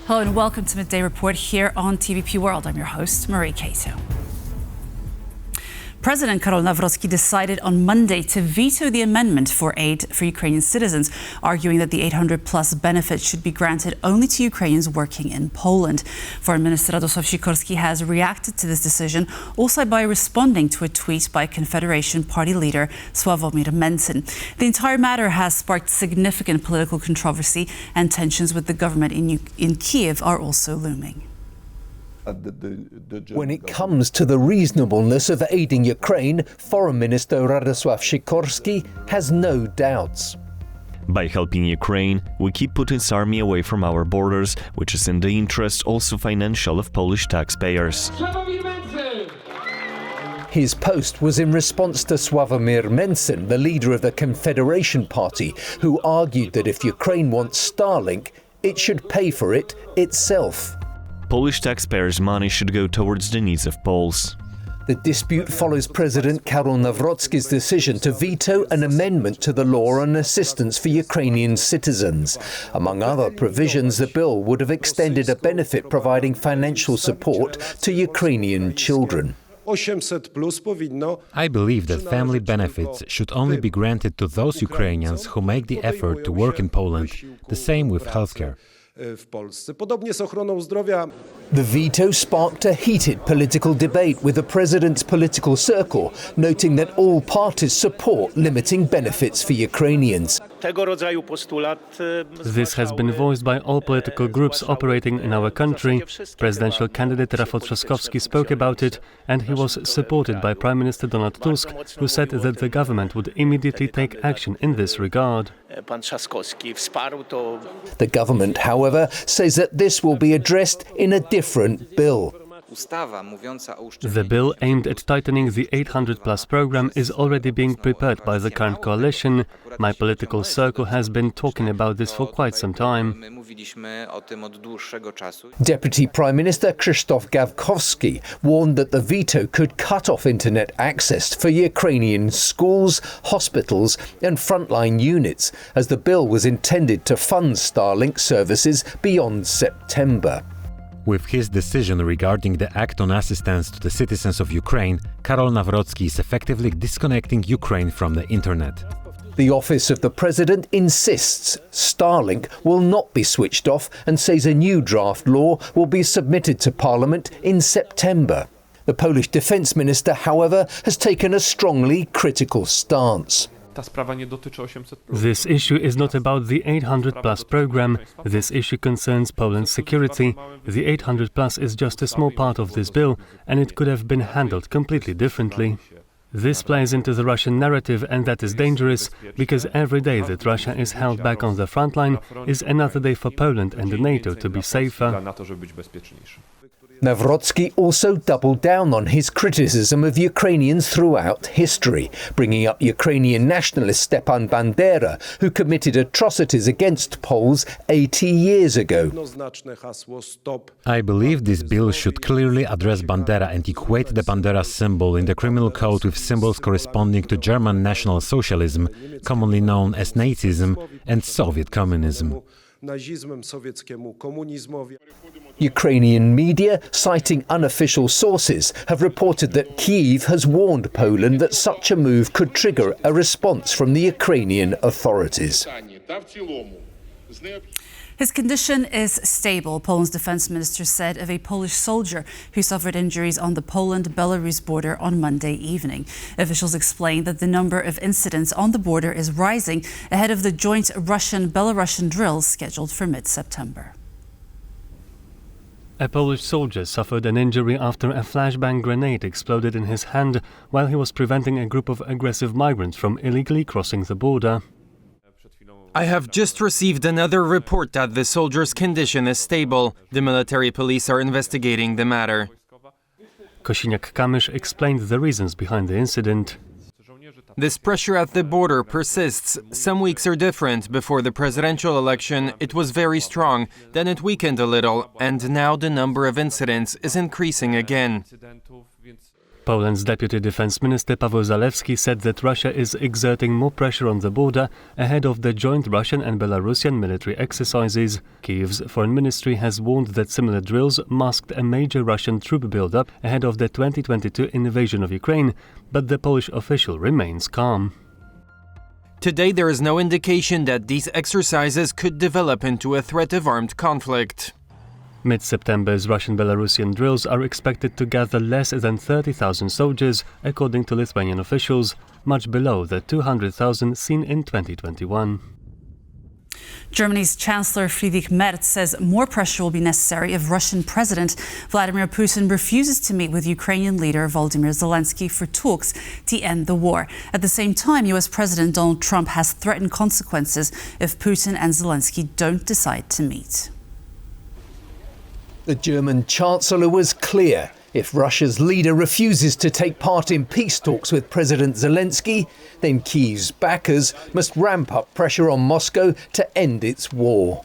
Hello and welcome to Midday Report here on TVP World. I'm your host, Marie Cato. President Karol Nawrocki decided on Monday to veto the amendment for aid for Ukrainian citizens, arguing that the 800-plus benefit should be granted only to Ukrainians working in Poland. Foreign Minister Radosław Sikorski has reacted to this decision, also by responding to a tweet by Confederation party leader Sławomir Mentzen. The entire matter has sparked significant political controversy, and tensions with the government in Kyiv are also looming. When it comes to the reasonableness of aiding Ukraine, Foreign Minister Radosław Sikorski has no doubts. By helping Ukraine, we keep Putin's army away from our borders, which is in the interest also financial of Polish taxpayers. His post was in response to Sławomir Mentzen, the leader of the Confederation party, who argued that if Ukraine wants Starlink, it should pay for it itself. Polish taxpayers' money should go towards the needs of Poles. The dispute follows President Karol Nawrocki's decision to veto an amendment to the law on assistance for Ukrainian citizens. Among other provisions, the bill would have extended a benefit providing financial support to Ukrainian children. I believe that family benefits should only be granted to those Ukrainians who make the effort to work in Poland, the same with healthcare. The veto sparked a heated political debate with the president's political circle, noting that all parties support limiting benefits for Ukrainians. This has been voiced by all political groups operating in our country. Presidential candidate Rafał Trzaskowski spoke about it, and he was supported by Prime Minister Donald Tusk, who said that the government would immediately take action in this regard. The government, however, says that this will be addressed in a different bill. The bill aimed at tightening the 800-plus program is already being prepared by the current coalition. My political circle has been talking about this for quite some time. Deputy Prime Minister Krzysztof Gawkowski warned that the veto could cut off internet access for Ukrainian schools, hospitals and frontline units, as the bill was intended to fund Starlink services beyond September. With his decision regarding the Act on Assistance to the Citizens of Ukraine, Karol Nawrocki is effectively disconnecting Ukraine from the internet. The office of the president insists Starlink will not be switched off and says a new draft law will be submitted to Parliament in September. The Polish Defence Minister, however, has taken a strongly critical stance. This issue is not about the 800-plus program. This issue concerns Poland's security. The 800-plus is just a small part of this bill, and it could have been handled completely differently. This plays into the Russian narrative, and that is dangerous, because every day that Russia is held back on the front line is another day for Poland and NATO to be safer. Nawrocki also doubled down on his criticism of Ukrainians throughout history, bringing up Ukrainian nationalist Stepan Bandera, who committed atrocities against Poles 80 years ago. I believe this bill should clearly address Bandera and equate the Bandera symbol in the criminal code with symbols corresponding to German National Socialism, commonly known as Nazism, and Soviet communism. Ukrainian media, citing unofficial sources, have reported that Kyiv has warned Poland that such a move could trigger a response from the Ukrainian authorities. His condition is stable, Poland's defense minister said of a Polish soldier who suffered injuries on the Poland-Belarus border on Monday evening. Officials explained that the number of incidents on the border is rising ahead of the joint Russian-Belarusian drills scheduled for mid-September. A Polish soldier suffered an injury after a flashbang grenade exploded in his hand while he was preventing a group of aggressive migrants from illegally crossing the border. I have just received another report that the soldier's condition is stable. The military police are investigating the matter. Kosiniak-Kamysz explained the reasons behind the incident. This pressure at the border persists. Some weeks are different. Before the presidential election, it was very strong. Then it weakened a little, and now the number of incidents is increasing again. Poland's Deputy Defense Minister Paweł Zalewski said that Russia is exerting more pressure on the border ahead of the joint Russian and Belarusian military exercises. Kyiv's foreign ministry has warned that similar drills masked a major Russian troop buildup ahead of the 2022 invasion of Ukraine, but the Polish official remains calm. Today, there is no indication that these exercises could develop into a threat of armed conflict. Mid-September's Russian-Belarusian drills are expected to gather less than 30,000 soldiers, according to Lithuanian officials, much below the 200,000 seen in 2021. Germany's Chancellor Friedrich Merz says more pressure will be necessary if Russian President Vladimir Putin refuses to meet with Ukrainian leader Volodymyr Zelenskyy for talks to end the war. At the same time, US President Donald Trump has threatened consequences if Putin and Zelenskyy don't decide to meet. The German Chancellor was clear. If Russia's leader refuses to take part in peace talks with President Zelenskyy, then Kyiv's backers must ramp up pressure on Moscow to end its war.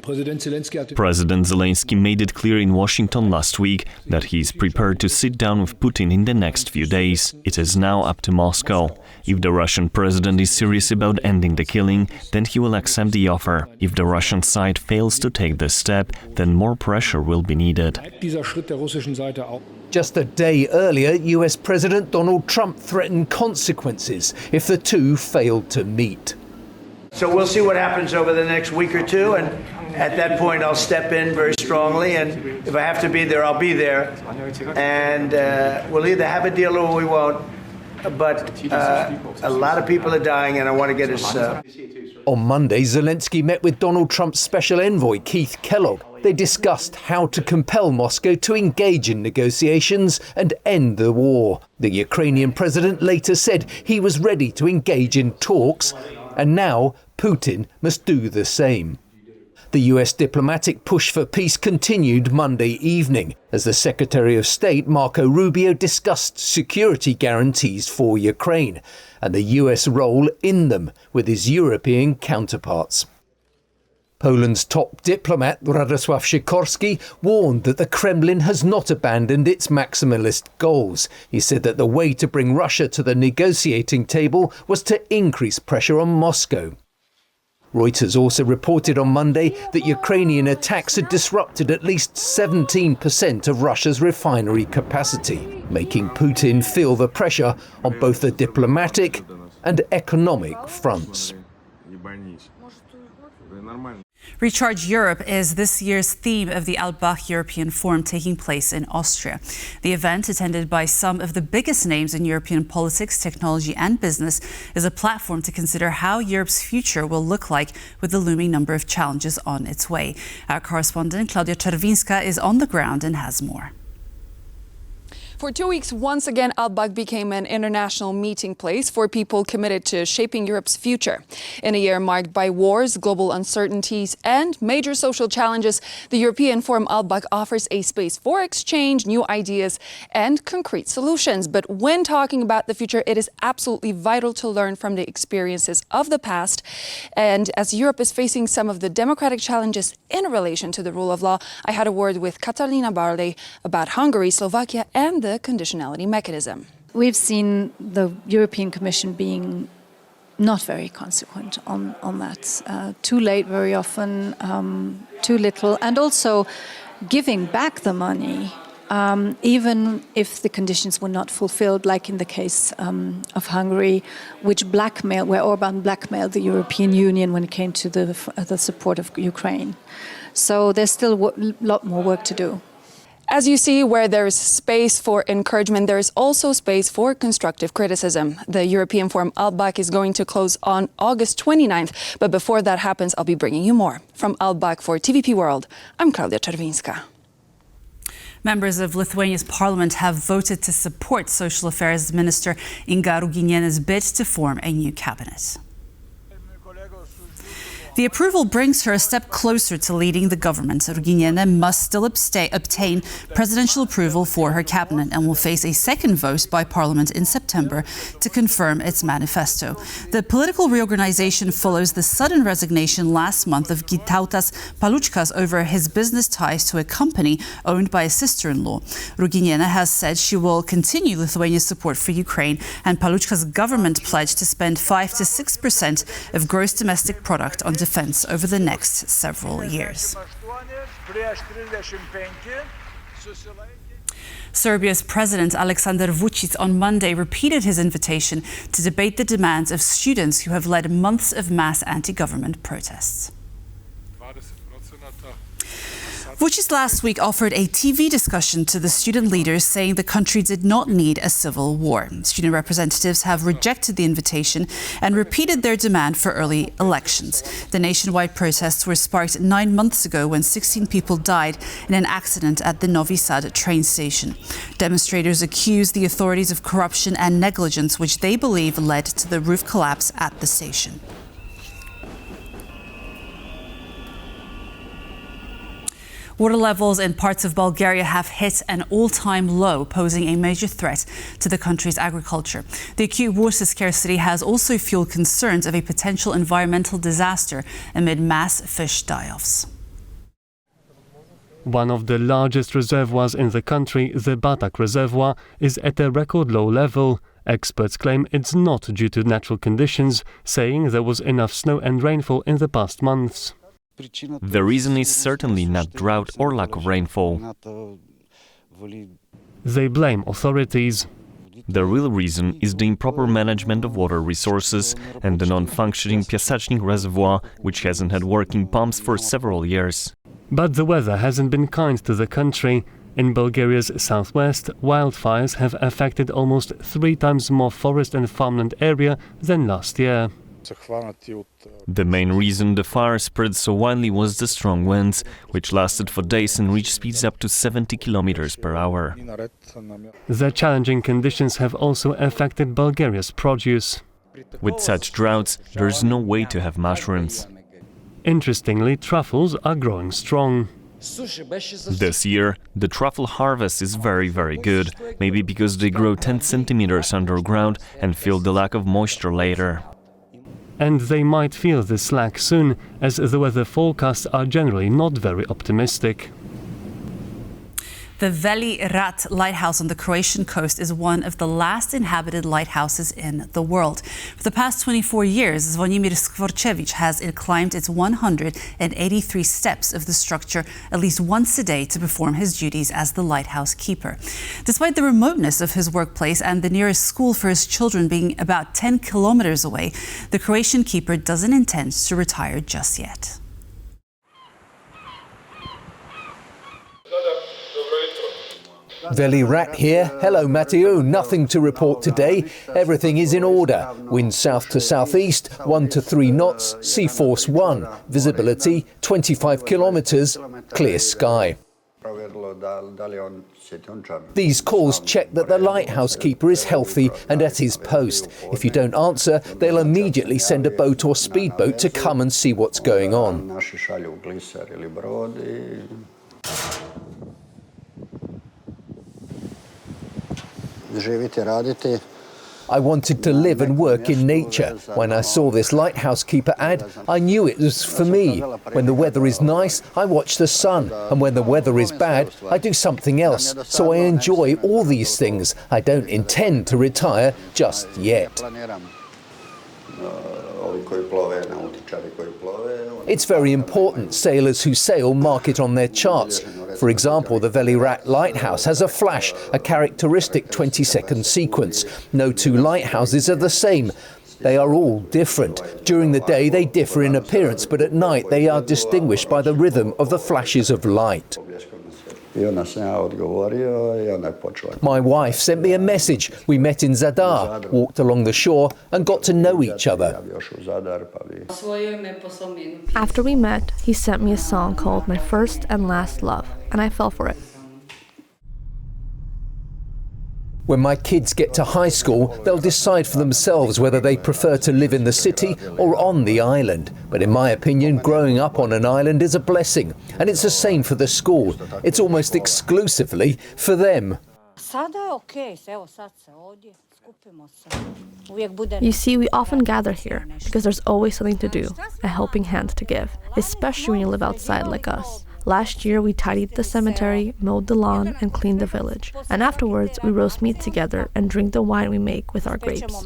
President Zelenskyy made it clear in Washington last week that he is prepared to sit down with Putin in the next few days. It is now up to Moscow. If the Russian president is serious about ending the killing, then he will accept the offer. If the Russian side fails to take this step, then more pressure will be needed. Just a day earlier, US President Donald Trump threatened consequences if the two failed to meet. So we'll see what happens over the next week or two, and at that point I'll step in very strongly, and if I have to be there, I'll be there. And we'll either have a deal or we won't. But a lot of people are dying, and I want to get us... On Monday, Zelenskyy met with Donald Trump's special envoy, Keith Kellogg. They discussed how to compel Moscow to engage in negotiations and end the war. The Ukrainian president later said he was ready to engage in talks, and now Putin must do the same. The US diplomatic push for peace continued Monday evening as the Secretary of State Marco Rubio discussed security guarantees for Ukraine and the US role in them with his European counterparts. Poland's top diplomat Radosław Sikorski warned that the Kremlin has not abandoned its maximalist goals. He said that the way to bring Russia to the negotiating table was to increase pressure on Moscow. Reuters also reported on Monday that Ukrainian attacks had disrupted at least 17% of Russia's refinery capacity, making Putin feel the pressure on both the diplomatic and economic fronts. Recharge Europe is this year's theme of the Altbach European Forum taking place in Austria. The event, attended by some of the biggest names in European politics, technology and business, is a platform to consider how Europe's future will look like with the looming number of challenges on its way. Our correspondent Klaudia Czerwińska is on the ground and has more. For 2 weeks, once again, Altbach became an international meeting place for people committed to shaping Europe's future. In a year marked by wars, global uncertainties, and major social challenges, the European Forum Altbach offers a space for exchange, new ideas, and concrete solutions. But when talking about the future, it is absolutely vital to learn from the experiences of the past. And as Europe is facing some of the democratic challenges in relation to the rule of law, I had a word with Katarina Barley about Hungary, Slovakia, and the conditionality mechanism. We've seen the European Commission being not very consequent on that. Too late very often, too little, and also giving back the money even if the conditions were not fulfilled, like in the case of Hungary, where Orban blackmailed the European Union when it came to the support of Ukraine. So there's still a lot more work to do. As you see, where there is space for encouragement, there is also space for constructive criticism. The European Forum Altbach is going to close on August 29th, but before that happens, I'll be bringing you more. From Altbach for TVP World, I'm Klaudia Czerwińska. Members of Lithuania's parliament have voted to support Social Affairs Minister Inga Ruginienė's bid to form a new cabinet. The approval brings her a step closer to leading the government. Rugieniene must still obtain presidential approval for her cabinet and will face a second vote by Parliament in September to confirm its manifesto. The political reorganization follows the sudden resignation last month of Gitautas Paluckas over his business ties to a company owned by a sister-in-law. Rugieniene has said she will continue Lithuania's support for Ukraine, and Paluckas' government pledged to spend 5 to 6% of gross domestic product on defense over the next several years. Serbia's President Aleksandar Vučić on Monday repeated his invitation to debate the demands of students who have led months of mass anti-government protests. Vučić last week offered a TV discussion to the student leaders, saying the country did not need a civil war. Student representatives have rejected the invitation and repeated their demand for early elections. The nationwide protests were sparked 9 months ago when 16 people died in an accident at the Novi Sad train station. Demonstrators accused the authorities of corruption and negligence, which they believe led to the roof collapse at the station. Water levels in parts of Bulgaria have hit an all-time low, posing a major threat to the country's agriculture. The acute water scarcity has also fueled concerns of a potential environmental disaster amid mass fish die-offs. One of the largest reservoirs in the country, the Batak Reservoir, is at a record low level. Experts claim it's not due to natural conditions, saying there was enough snow and rainfall in the past months. The reason is certainly not drought or lack of rainfall. They blame authorities. The real reason is the improper management of water resources and the non-functioning Piasecznik reservoir, which hasn't had working pumps for several years. But the weather hasn't been kind to the country. In Bulgaria's southwest, wildfires have affected almost 3 times more forest and farmland area than last year. The main reason the fire spread so widely was the strong winds, which lasted for days and reached speeds up to 70 kilometers per hour. The challenging conditions have also affected Bulgaria's produce. With such droughts, there's no way to have mushrooms. Interestingly, truffles are growing strong. This year, the truffle harvest is very good, maybe because they grow 10 centimeters underground and feel the lack of moisture later. And they might feel the slack soon, as the weather forecasts are generally not very optimistic. The Veli Rat lighthouse on the Croatian coast is one of the last inhabited lighthouses in the world. For the past 24 years, Sławomir Mentzen has climbed its 183 steps of the structure at least once a day to perform his duties as the lighthouse keeper. Despite the remoteness of his workplace and the nearest school for his children being about 10 kilometers away, the Croatian keeper doesn't intend to retire just yet. Veli Rat here. Hello, Matteo. Nothing to report today. Everything is in order. Wind south to southeast, 1 to 3 knots, sea force 1. Visibility 25 kilometers, clear sky. These calls check that the lighthouse keeper is healthy and at his post. If you don't answer, they'll immediately send a boat or speedboat to come and see what's going on. I wanted to live and work in nature. When I saw this lighthouse keeper ad, I knew it was for me. When the weather is nice, I watch the sun, and when the weather is bad, I do something else. So I enjoy all these things. I don't intend to retire just yet. It's very important. Sailors who sail mark it on their charts. For example, the Veli Rat lighthouse has a flash, a characteristic 20-second sequence. No 2 lighthouses are the same. They are all different. During the day they differ in appearance, but at night they are distinguished by the rhythm of the flashes of light. My wife sent me a message. We met in Zadar, walked along the shore and got to know each other. After we met, he sent me a song called My First and Last Love, and I fell for it. When my kids get to high school, they'll decide for themselves whether they prefer to live in the city or on the island. But in my opinion, growing up on an island is a blessing. And it's the same for the school. It's almost exclusively for them. You see, we often gather here because there's always something to do, a helping hand to give, especially when you live outside like us. Last year, we tidied the cemetery, mowed the lawn, and cleaned the village. And afterwards, we roast meat together and drink the wine we make with our grapes.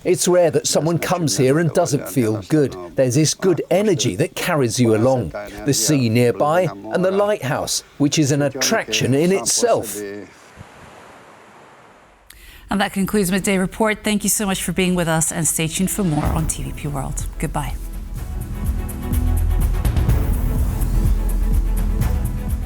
It's rare that someone comes here and doesn't feel good. There's this good energy that carries you along. The sea nearby and the lighthouse, which is an attraction in itself. And that concludes Midday Report. Thank you so much for being with us, and stay tuned for more on TVP World. Goodbye.